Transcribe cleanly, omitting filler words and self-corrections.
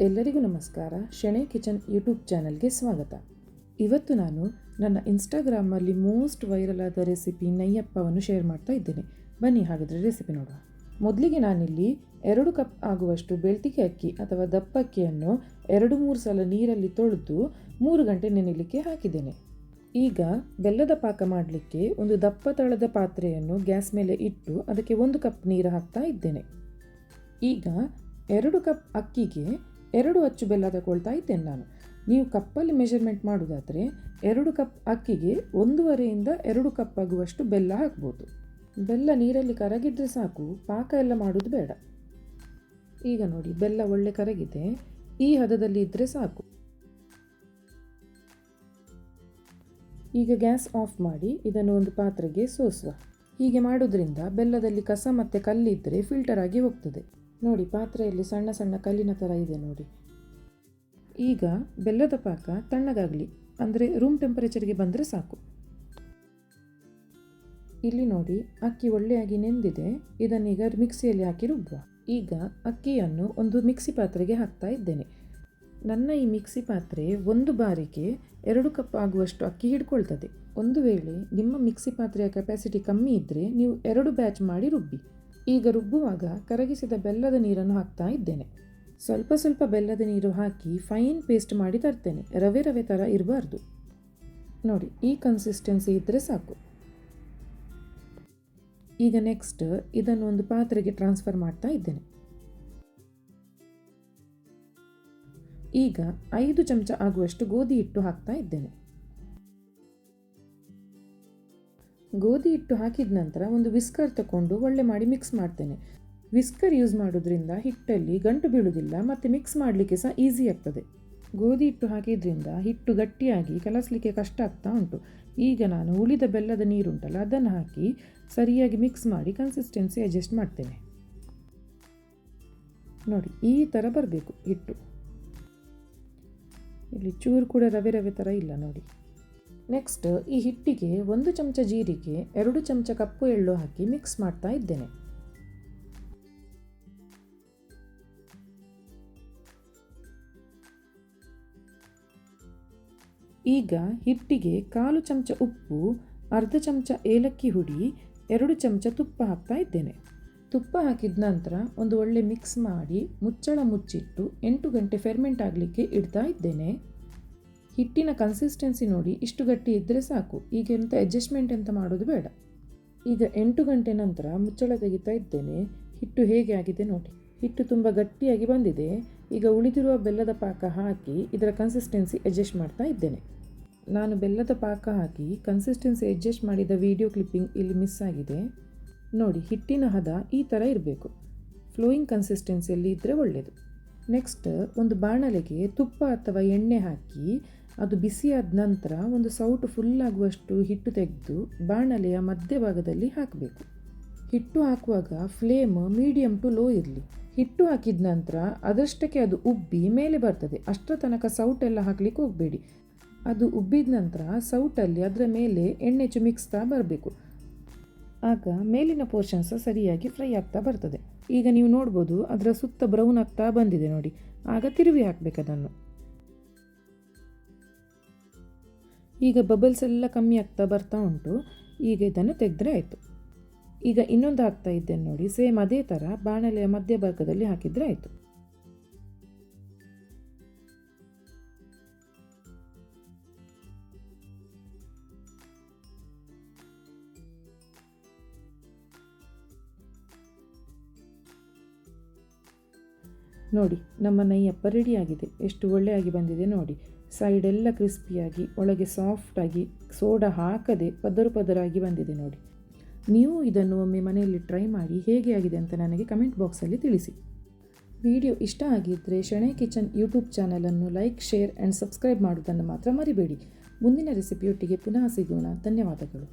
ಎಲ್ಲರಿಗೂ ನಮಸ್ಕಾರ. Shenoy kitchen YouTube ಚಾನಲ್ಗೆ ಸ್ವಾಗತ. ಇವತ್ತು ನಾನು ನನ್ನ ಇನ್ಸ್ಟಾಗ್ರಾಮಲ್ಲಿ ಮೋಸ್ಟ್ ವೈರಲ್ ಆದ ರೆಸಿಪಿ ನಯ್ಯಪ್ಪವನ್ನು ಶೇರ್ ಮಾಡ್ತಾ ಇದ್ದೇನೆ. ಬನ್ನಿ ಹಾಗಾದರೆ ರೆಸಿಪಿ ನೋಡುವ. ಮೊದಲಿಗೆ ನಾನಿಲ್ಲಿ 2 ಕಪ್ ಆಗುವಷ್ಟು ಬೆಳ್ತಿಗೆ ಅಕ್ಕಿ ಅಥವಾ ದಪ್ಪಕ್ಕಿಯನ್ನು 2-3 ಸಲ ನೀರಲ್ಲಿ ತೊಳೆದು 3 ಗಂಟೆ ನೆನೆಯಲಿಕ್ಕೆ ಹಾಕಿದ್ದೇನೆ. ಈಗ ಬೆಲ್ಲದ ಪಾಕ ಮಾಡಲಿಕ್ಕೆ ಒಂದು ದಪ್ಪ ತಳದ ಪಾತ್ರೆಯನ್ನು ಗ್ಯಾಸ್ ಮೇಲೆ ಇಟ್ಟು ಅದಕ್ಕೆ 1 ಕಪ್ ನೀರು ಹಾಕ್ತಾ ಇದ್ದೇನೆ. ಈಗ 2 ಕಪ್ ಅಕ್ಕಿಗೆ 2 ಅಚ್ಚು ಬೆಲ್ಲ ತಗೊಳ್ತಾ ಇದ್ದೇನೆ ನಾನು. ನೀವು ಕಪ್ಪಲ್ಲಿ ಮೆಷರ್ಮೆಂಟ್ ಮಾಡೋದಾದರೆ 2 ಕಪ್ ಅಕ್ಕಿಗೆ 1.5ರಿಂದ 2 ಕಪ್ ಆಗುವಷ್ಟು ಬೆಲ್ಲ ಹಾಕ್ಬೋದು. ಬೆಲ್ಲ ನೀರಲ್ಲಿ ಕರಗಿದ್ರೆ ಸಾಕು, ಪಾಕ ಎಲ್ಲ ಮಾಡೋದು ಬೇಡ. ಈಗ ನೋಡಿ, ಬೆಲ್ಲ ಒಳ್ಳೆ ಕರಗಿದೆ. ಈ ಹದದಲ್ಲಿ ಇದ್ದರೆ ಸಾಕು. ಈಗ ಗ್ಯಾಸ್ ಆಫ್ ಮಾಡಿ ಇದನ್ನು ಒಂದು ಪಾತ್ರೆಗೆ ಸೋಸುವ. ಹೀಗೆ ಮಾಡೋದ್ರಿಂದ ಬೆಲ್ಲದಲ್ಲಿ ಕಸ ಮತ್ತು ಕಲ್ಲಿದ್ದರೆ ಫಿಲ್ಟರ್ ಆಗಿ ಹೋಗ್ತದೆ. ನೋಡಿ, ಪಾತ್ರೆಯಲ್ಲಿ ಸಣ್ಣ ಸಣ್ಣ ಕಲ್ಲಿನ ಥರ ಇದೆ ನೋಡಿ. ಈಗ ಬೆಲ್ಲದ ಪಾಕ ತಣ್ಣಗಾಗಲಿ, ಅಂದರೆ ರೂಮ್ ಟೆಂಪರೇಚರ್ಗೆ ಬಂದರೆ ಸಾಕು. ಇಲ್ಲಿ ನೋಡಿ, ಅಕ್ಕಿ ಒಳ್ಳೆಯಾಗಿ ನೆಂದಿದೆ. ಇದನ್ನೀಗ ಮಿಕ್ಸಿಯಲ್ಲಿ ಹಾಕಿ ರುಬ್ಬುವ. ಈಗ ಅಕ್ಕಿಯನ್ನು ಒಂದು ಮಿಕ್ಸಿ ಪಾತ್ರೆಗೆ ಹಾಕ್ತಾ ಇದ್ದೇನೆ. ನನ್ನ ಈ ಮಿಕ್ಸಿ ಪಾತ್ರೆ ಒಂದು ಬಾರಿಗೆ 2 ಕಪ್ ಆಗುವಷ್ಟು ಅಕ್ಕಿ ಹಿಡ್ಕೊಳ್ತದೆ. ಒಂದು ವೇಳೆ ನಿಮ್ಮ ಮಿಕ್ಸಿ ಪಾತ್ರೆಯ ಕೆಪಾಸಿಟಿ ಕಮ್ಮಿ ಇದ್ದರೆ ನೀವು 2 ಬ್ಯಾಚ್ ಮಾಡಿ ರುಬ್ಬಿ. ಈಗ ರುಬ್ಬುವಾಗ ಕರಗಿಸಿದ ಬೆಲ್ಲದ ನೀರನ್ನು ಹಾಕ್ತಾ ಇದ್ದೇನೆ. ಸ್ವಲ್ಪ ಸ್ವಲ್ಪ ಬೆಲ್ಲದ ನೀರು ಹಾಕಿ ಫೈನ್ ಪೇಸ್ಟ್ ಮಾಡಿ ತರ್ತೇನೆ. ರವೆ ರವೆ ಥರ ಇರಬಾರ್ದು. ನೋಡಿ, ಈ ಕನ್ಸಿಸ್ಟೆನ್ಸಿ ಇದ್ದರೆ ಸಾಕು. ಈಗ ನೆಕ್ಸ್ಟ್ ಇದನ್ನು ಒಂದು ಪಾತ್ರೆಗೆ ಟ್ರಾನ್ಸ್ಫರ್ ಮಾಡ್ತಾ ಇದ್ದೇನೆ. ಈಗ 5 ಚಮಚ ಆಗುವಷ್ಟು ಗೋಧಿ ಹಿಟ್ಟು ಹಾಕ್ತಾ ಇದ್ದೇನೆ. ಗೋಧಿ ಹಿಟ್ಟು ಹಾಕಿದ ನಂತರ ಒಂದು ವಿಸ್ಕರ್ ತಗೊಂಡು ಒಳ್ಳೆ ಮಾಡಿ ಮಿಕ್ಸ್ ಮಾಡ್ತೇನೆ. ವಿಸ್ಕರ್ ಯೂಸ್ ಮಾಡೋದ್ರಿಂದ ಹಿಟ್ಟಲ್ಲಿ ಗಂಟು ಬೀಳುವುದಿಲ್ಲ ಮತ್ತು ಮಿಕ್ಸ್ ಮಾಡಲಿಕ್ಕೆ ಸಹ ಈಸಿ ಆಗ್ತದೆ. ಗೋಧಿ ಹಿಟ್ಟು ಹಾಕಿದ್ರಿಂದ ಹಿಟ್ಟು ಗಟ್ಟಿಯಾಗಿ ಕಲಸಲಿಕ್ಕೆ ಕಷ್ಟ ಆಗ್ತಾ ಉಂಟು. ಈಗ ನಾನು ಉಳಿದ ಬೆಲ್ಲದ ನೀರುಂಟಲ್ಲ, ಅದನ್ನು ಹಾಕಿ ಸರಿಯಾಗಿ ಮಿಕ್ಸ್ ಮಾಡಿ ಕನ್ಸಿಸ್ಟೆನ್ಸಿ ಅಡ್ಜಸ್ಟ್ ಮಾಡ್ತೇನೆ. ನೋಡಿ, ಈ ಥರ ಬರಬೇಕು ಹಿಟ್ಟು. ಇಲ್ಲಿ ಚೂರು ಕೂಡ ರವೆ ರವೆ ಥರ ಇಲ್ಲ ನೋಡಿ. ನೆಕ್ಸ್ಟ್ ಈ ಹಿಟ್ಟಿಗೆ 1 ಚಮಚ ಜೀರಿಗೆ, 2 ಚಮಚ ಕಪ್ಪು ಎಳ್ಳು ಹಾಕಿ ಮಿಕ್ಸ್ ಮಾಡ್ತಾ ಇದ್ದೇನೆ. ಈಗ ಹಿಟ್ಟಿಗೆ 1/4 ಚಮಚ ಉಪ್ಪು, ಅರ್ಧ ಚಮಚ ಏಲಕ್ಕಿ ಹುಡಿ, 2 ಚಮಚ ತುಪ್ಪ ಹಾಕ್ತಾ ಇದ್ದೇನೆ. ತುಪ್ಪ ಹಾಕಿದ ನಂತರ ಒಂದು ಒಳ್ಳೆ ಮಿಕ್ಸ್ ಮಾಡಿ ಮುಚ್ಚಳ ಮುಚ್ಚಿಟ್ಟು 8 ಗಂಟೆ ಫೆರ್ಮೆಂಟ್ ಆಗಲಿಕ್ಕೆ ಇಡ್ತಾ ಇದ್ದೇನೆ. ಹಿಟ್ಟಿನ ಕನ್ಸಿಸ್ಟೆನ್ಸಿ ನೋಡಿ, ಇಷ್ಟು ಗಟ್ಟಿ ಇದ್ದರೆ ಸಾಕು. ಈಗ ಎಂತ ಅಡ್ಜಸ್ಟ್ಮೆಂಟ್ ಅಂತ ಮಾಡೋದು ಬೇಡ. ಈಗ 8 ಗಂಟೆ ನಂತರ ಮುಚ್ಚಳ ತೆಗಿತಾ ಇದ್ದೇನೆ. ಹಿಟ್ಟು ಹೇಗೆ ಆಗಿದೆ ನೋಡಿ. ಹಿಟ್ಟು ತುಂಬ ಗಟ್ಟಿಯಾಗಿ ಬಂದಿದೆ. ಈಗ ಉಳಿದಿರುವ ಬೆಲ್ಲದ ಪಾಕ ಹಾಕಿ ಇದರ ಕನ್ಸಿಸ್ಟೆನ್ಸಿ ಅಡ್ಜಸ್ಟ್ ಮಾಡ್ತಾ ಇದ್ದೇನೆ. ನಾನು ಬೆಲ್ಲದ ಪಾಕ ಹಾಕಿ ಕನ್ಸಿಸ್ಟೆನ್ಸಿ ಅಡ್ಜಸ್ಟ್ ಮಾಡಿದ ವಿಡಿಯೋ ಕ್ಲಿಪ್ಪಿಂಗ್ ಇಲ್ಲಿ ಮಿಸ್ ಆಗಿದೆ ನೋಡಿ. ಹಿಟ್ಟಿನ ಹದ ಈ ಥರ ಇರಬೇಕು. ಫ್ಲೋಯಿಂಗ್ ಕನ್ಸಿಸ್ಟೆನ್ಸಿಯಲ್ಲಿ ಇದ್ದರೆ ಒಳ್ಳೆಯದು. ನೆಕ್ಸ್ಟ್ ಒಂದು ಬಾಣಲೆಗೆ ತುಪ್ಪ ಅಥವಾ ಎಣ್ಣೆ ಹಾಕಿ ಅದು ಬಿಸಿಯಾದ ನಂತರ ಒಂದು ಸೌಟು ಫುಲ್ ಆಗುವಷ್ಟು ಹಿಟ್ಟು ತೆಗೆದು ಬಾಣಲೆಯ ಮಧ್ಯಭಾಗದಲ್ಲಿ ಹಾಕಬೇಕು. ಹಿಟ್ಟು ಹಾಕುವಾಗ ಫ್ಲೇಮ್ ಮೀಡಿಯಮ್ ಟು ಲೋ ಇರಲಿ. ಹಿಟ್ಟು ಹಾಕಿದ ನಂತರ ಅದಷ್ಟಕ್ಕೆ ಅದು ಉಬ್ಬಿ ಮೇಲೆ ಬರ್ತದೆ. ಅಷ್ಟರ ತನಕ ಸೌಟೆಲ್ಲ ಹಾಕಲಿಕ್ಕೆ ಹೋಗಬೇಡಿ. ಅದು ಉಬ್ಬಿದ ನಂತರ ಸೌಟಲ್ಲಿ ಅದರ ಮೇಲೆ ಎಣ್ಣೆ ಚಿಮಿಕ್ಸ್ತಾ ಬರಬೇಕು. ಆಗ ಮೇಲಿನ ಪೋರ್ಷನ್ಸ್ ಸರಿಯಾಗಿ ಫ್ರೈ ಆಗ್ತಾ ಬರ್ತದೆ. ಈಗ ನೀವು ನೋಡ್ಬೋದು, ಅದರ ಸುತ್ತ ಬ್ರೌನ್ ಆಗ್ತಾ ಬಂದಿದೆ ನೋಡಿ. ಆಗ ತಿರುವಿ ಹಾಕಬೇಕು ಅದನ್ನು. ಈಗ ಬಬಲ್ಸ್ ಎಲ್ಲ ಕಮ್ಮಿ ಆಗ್ತಾ ಬರ್ತಾ ಉಂಟು. ಈಗ ಇದನ್ನು ತೆಗೆದ್ರೆ ಆಯಿತು. ಈಗ ಇನ್ನೊಂದು ಹಾಕ್ತಾ ಇದ್ದೇನೆ ನೋಡಿ. ಸೇಮ್ ಅದೇ ಥರ ಬಾಣಲೆಯ ಮಧ್ಯಭಾಗದಲ್ಲಿ ಹಾಕಿದರೆ ಆಯಿತು. ನೋಡಿ, ನಮ್ಮ ನಯ್ಯಪ್ಪ ರೆಡಿಯಾಗಿದೆ. ಎಷ್ಟು ಒಳ್ಳೆಯಾಗಿ ಬಂದಿದೆ ನೋಡಿ. ಸೈಡೆಲ್ಲ ಕ್ರಿಸ್ಪಿಯಾಗಿ, ಒಳಗೆ ಸಾಫ್ಟಾಗಿ, ಸೋಡಾ ಹಾಕದೆ ಪದರು ಪದರಾಗಿ ಬಂದಿದೆ ನೋಡಿ. ನೀವು ಇದನ್ನು ಒಮ್ಮೆ ಮನೆಯಲ್ಲಿ ಟ್ರೈ ಮಾಡಿ ಹೇಗೆ ಆಗಿದೆ ಅಂತ ನನಗೆ ಕಮೆಂಟ್ ಬಾಕ್ಸಲ್ಲಿ ತಿಳಿಸಿ. ವಿಡಿಯೋ ಇಷ್ಟ ಆಗಿದ್ದರೆ ಶೆಣೈ ಕಿಚನ್ ಯೂಟ್ಯೂಬ್ ಚಾನಲನ್ನು ಲೈಕ್, ಶೇರ್ ಆ್ಯಂಡ್ ಸಬ್ಸ್ಕ್ರೈಬ್ ಮಾಡುವುದನ್ನು ಮಾತ್ರ ಮರಿಬೇಡಿ. ಮುಂದಿನ ರೆಸಿಪಿಯೊಟ್ಟಿಗೆ ಪುನಃ ಸಿಗೋಣ. ಧನ್ಯವಾದಗಳು.